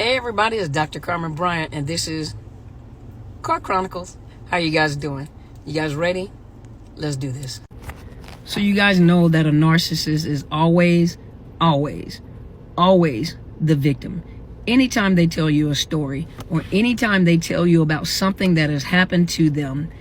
Hey everybody, it's Dr. Carmen Bryant, and this is Car Chronicles. How you guys doing? You guys ready? Let's do this. So you guys know that a narcissist is always the victim. Anytime they tell you a story, or anytime they tell you about something that has happened to them,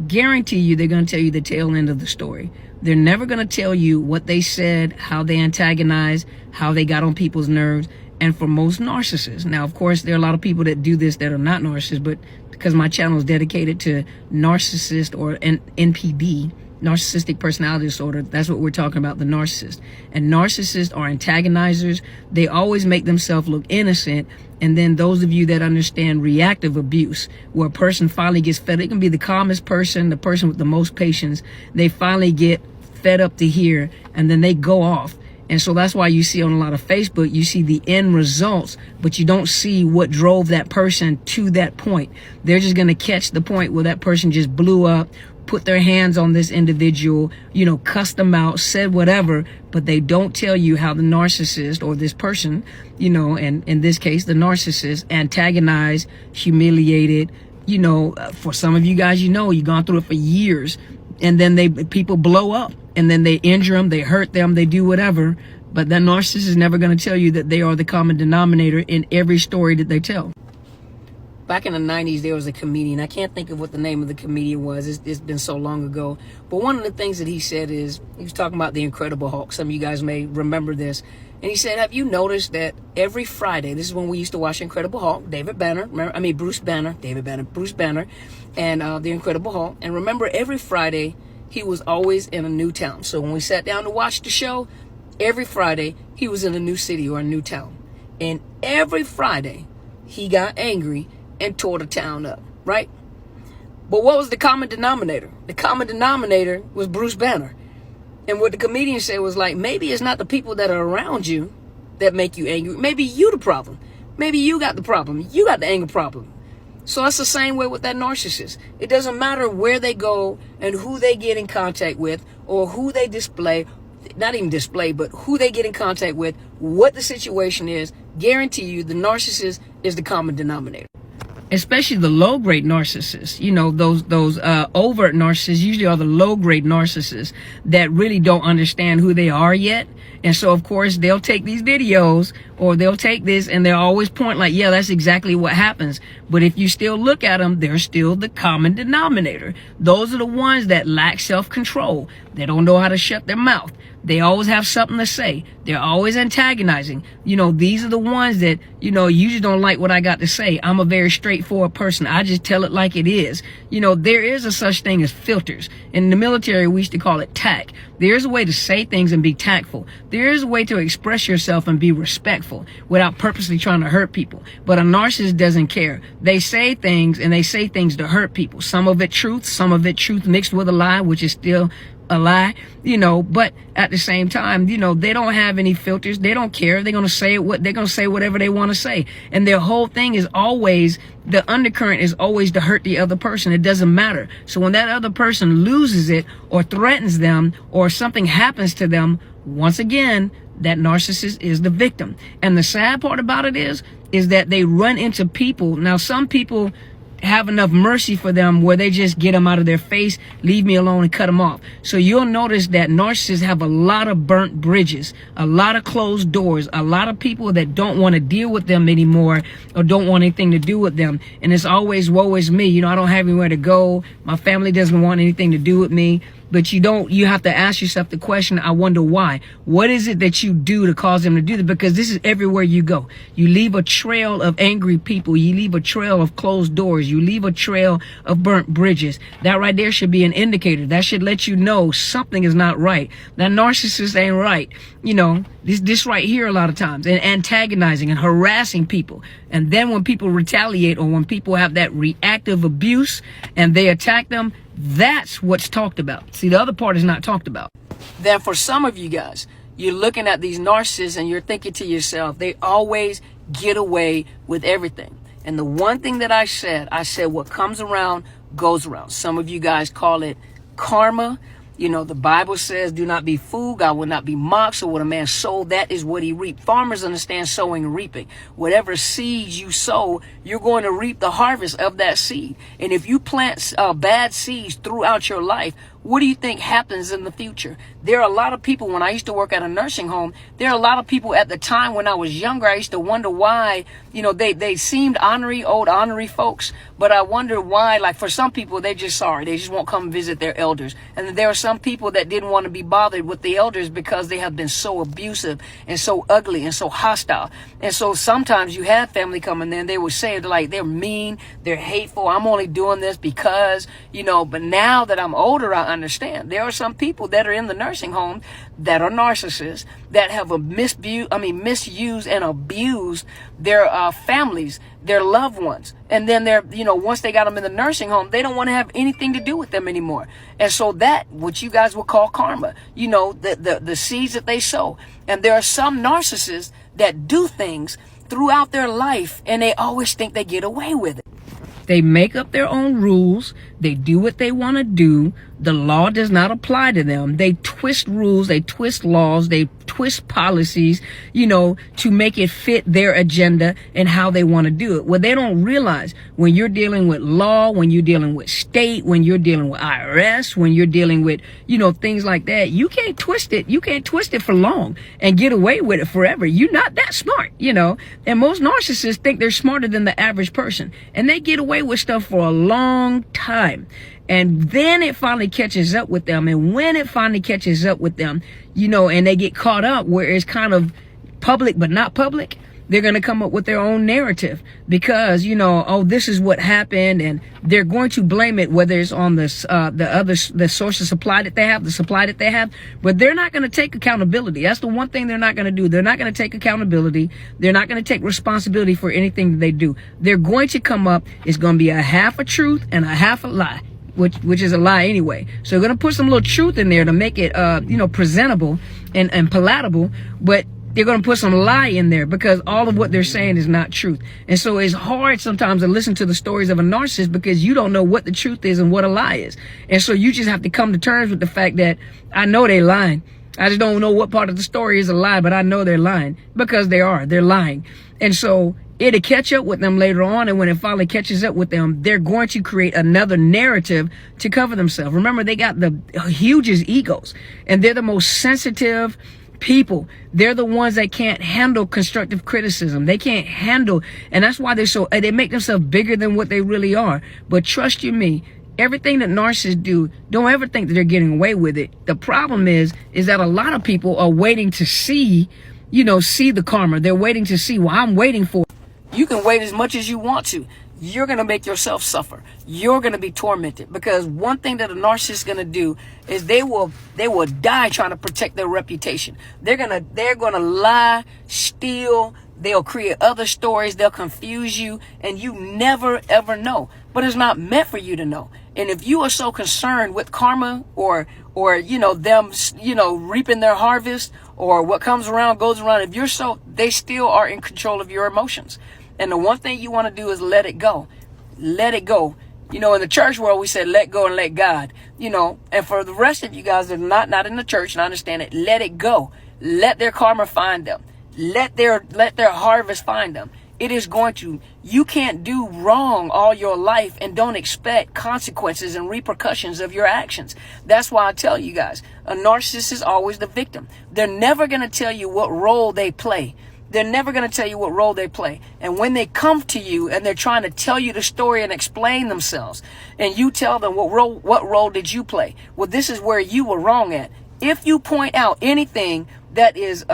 guarantee you they're going to tell you the tail end of the story. They're never going to tell you what they said, how they antagonized, how they got on people's nerves. And for most narcissists, now of course there are a lot of people that do this that are not narcissists, but because my channel is dedicated to narcissist or NPD, narcissistic personality disorder, that's what we're talking about, the narcissist. And narcissists are antagonizers. They always make themselves look innocent. And then those of you that understand reactive abuse, where a person finally gets fed, it can be the calmest person, the person with the most patience, they finally get fed up to here, and then they go off. And so that's why you see on a lot of Facebook, you see the end results, but you don't see what drove that person to that point. They're just going to catch the point where that person just blew up, put their hands on this individual, cussed them out, said whatever, but they don't tell you how the narcissist or this person, and in this case, the narcissist antagonized, humiliated, for some of you guys, you've gone through it for years. And then people blow up, and then they injure them, they hurt them, they do whatever. But that narcissist is never going to tell you that they are the common denominator in every story that they tell. Back in the 90s, there was a comedian. I can't think of what the name of the comedian was. It's been so long ago. But one of the things that he said is, he was talking about the Incredible Hulk. Some of you guys may remember this. And he said, have you noticed that every Friday, this is when we used to watch Incredible Hulk, Bruce Banner, and the Incredible Hulk. And remember, every Friday, he was always in a new town. So when we sat down to watch the show, every Friday, he was in a new city or a new town. And every Friday, he got angry and tore the town up, right? But what was the common denominator? The common denominator was Bruce Banner. And what the comedian said was like, maybe it's not the people that are around you that make you angry. Maybe you the problem. Maybe you got the problem. You got the anger problem. So that's the same way with that narcissist. It doesn't matter where they go and who they get in contact with, or who they display, not even display, but who they get in contact with, what the situation is. Guarantee you the narcissist is the common denominator. Especially the low-grade narcissists, those overt narcissists usually are the low-grade narcissists that really don't understand who they are yet. And so, of course, they'll take these videos, or they'll take this, and they'll always point like, yeah, that's exactly what happens. But if you still look at them, they're still the common denominator. Those are the ones that lack self-control. They don't know how to shut their mouth. They always have something to say. They're always antagonizing. These are the ones that, you just don't like what I got to say. I'm a very straightforward person. I just tell it like it is. There is a such thing as filters. In the military, we used to call it tact. There's a way to say things and be tactful. There is a way to express yourself and be respectful without purposely trying to hurt people. But a narcissist doesn't care. They say things, and they say things to hurt people. Some of it truth mixed with a lie, which is still a lie, but at the same time, they don't have any filters. They don't care. They're going to say whatever they want to say. And their whole thing is always, the undercurrent is always to hurt the other person. It doesn't matter. So when that other person loses it, or threatens them, or something happens to them, once again, that narcissist is the victim. And the sad part about it is that they run into people. Now, some people have enough mercy for them where they just get them out of their face, leave me alone, and cut them off. So you'll notice that narcissists have a lot of burnt bridges, a lot of closed doors, a lot of people that don't want to deal with them anymore, or don't want anything to do with them. And it's always, woe is me. I don't have anywhere to go. My family doesn't want anything to do with me. But you have to ask yourself the question, I wonder why. What is it that you do to cause them to do that? Because this is everywhere you go. You leave a trail of angry people. You leave a trail of closed doors. You leave a trail of burnt bridges. That right there should be an indicator. That should let you know something is not right. That narcissist ain't right. This right here a lot of times, and antagonizing and harassing people. And then when people retaliate, or when people have that reactive abuse and they attack them, that's what's talked about. See, the other part is not talked about. Then for some of you guys, you're looking at these narcissists and you're thinking to yourself, they always get away with everything. And the one thing that I said what comes around goes around. Some of you guys call it karma. You know, the Bible says, do not be fooled. God will not be mocked. So what a man sowed, that is what he reaped. Farmers understand sowing and reaping. Whatever seeds you sow, you're going to reap the harvest of that seed. And if you plant bad seeds throughout your life, what do you think happens in the future? There are a lot of people, when I used to work at a nursing home, there are a lot of people at the time when I was younger, I used to wonder why, you know, they seemed old ornery folks, but I wonder why, like for some people, they're just sorry. They just won't come visit their elders. And then there are some people that didn't want to be bothered with the elders because they have been so abusive and so ugly and so hostile. And so sometimes you have family coming in, they would say like, they're mean, they're hateful. I'm only doing this because, you know, but now that I'm older, I understand. There are some people that are in the nursing home that are narcissists that have misused and abused their families, their loved ones. And then they're, you know, once they got them in the nursing home, they don't want to have anything to do with them anymore. And so that, what you guys would call karma, you know, the seeds that they sow. And there are some narcissists that do things throughout their life and they always think they get away with it. They make up their own rules. They do what they want to do. The law does not apply to them. They twist rules. They twist laws. They twist policies, you know, to make it fit their agenda and how they want to do it. Well, they don't realize when you're dealing with law, when you're dealing with state, when you're dealing with IRS, when you're dealing with, you know, things like that, you can't twist it. You can't twist it for long and get away with it forever. You're not that smart, you know, and most narcissists think they're smarter than the average person and they get away with stuff for a long time. And then it finally catches up with them. And when it finally catches up with them, you know, and they get caught up where it's kind of public but not public, they're going to come up with their own narrative because, you know, oh, this is what happened. And they're going to blame it, whether it's on the source of supply that they have, the supply that they have. But they're not going to take accountability. That's the one thing they're not going to do. They're not going to take accountability. They're not going to take responsibility for anything that they do. They're going to come up. It's going to be a half a truth and a half a lie. Which is a lie anyway. So they're going to put some little truth in there to make it, you know, presentable and palatable, but they're going to put some lie in there because all of what they're saying is not truth. And so it's hard sometimes to listen to the stories of a narcissist because you don't know what the truth is and what a lie is. And so you just have to come to terms with the fact that I know they're lying. I just don't know what part of the story is a lie, but I know they're lying because they're lying. And so it'll catch up with them later on, and when it finally catches up with them, they're going to create another narrative to cover themselves. Remember, they got the hugest egos, and they're the most sensitive people. They're the ones that can't handle constructive criticism. They can't handle, and that's why they make themselves bigger than what they really are. But trust you me, everything that narcissists do, don't ever think that they're getting away with it. The problem is that a lot of people are waiting to see the karma. They're waiting to see, well, I'm waiting for it. You can wait as much as you want to. You're going to make yourself suffer. You're going to be tormented because one thing that a narcissist is going to do is they will die trying to protect their reputation. They're going to lie, steal. They'll create other stories. They'll confuse you, and you never ever know. But it's not meant for you to know. And if you are so concerned with karma or them reaping their harvest or what comes around goes around, they still are in control of your emotions. And the one thing you want to do is let it go. Let it go. In the church world, we said, let go and let God, and for the rest of you guys that are not in the church and understand it, let it go. Let their karma find them. Let their harvest find them. It is going to, you can't do wrong all your life and don't expect consequences and repercussions of your actions. That's why I tell you guys, a narcissist is always the victim. They're never going to tell you what role they play. They're never going to tell you what role they play. And when they come to you and they're trying to tell you the story and explain themselves, and you tell them what role did you play? Well, this is where you were wrong at. If you point out anything that is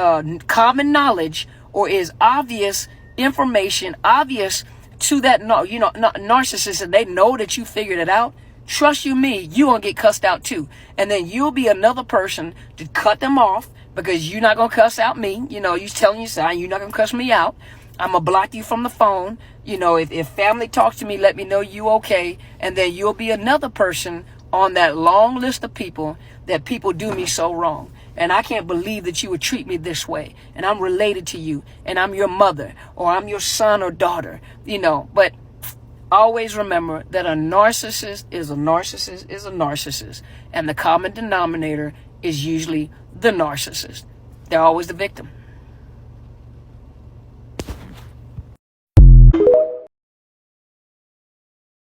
common knowledge or is obvious information, obvious to that narcissist, and they know that you figured it out, trust you me, you gonna get cussed out too. And then you'll be another person to cut them off because you're not gonna cuss out me. You telling you something, you're not gonna cuss me out. I'm gonna block you from the phone. If family talks to me, let me know you okay. And then you'll be another person on that long list of people that people do me so wrong. And I can't believe that you would treat me this way. And I'm related to you. And I'm your mother. Or I'm your son or daughter. But Always remember that a narcissist is a narcissist is a narcissist. And the common denominator is usually the narcissist. They're always the victim.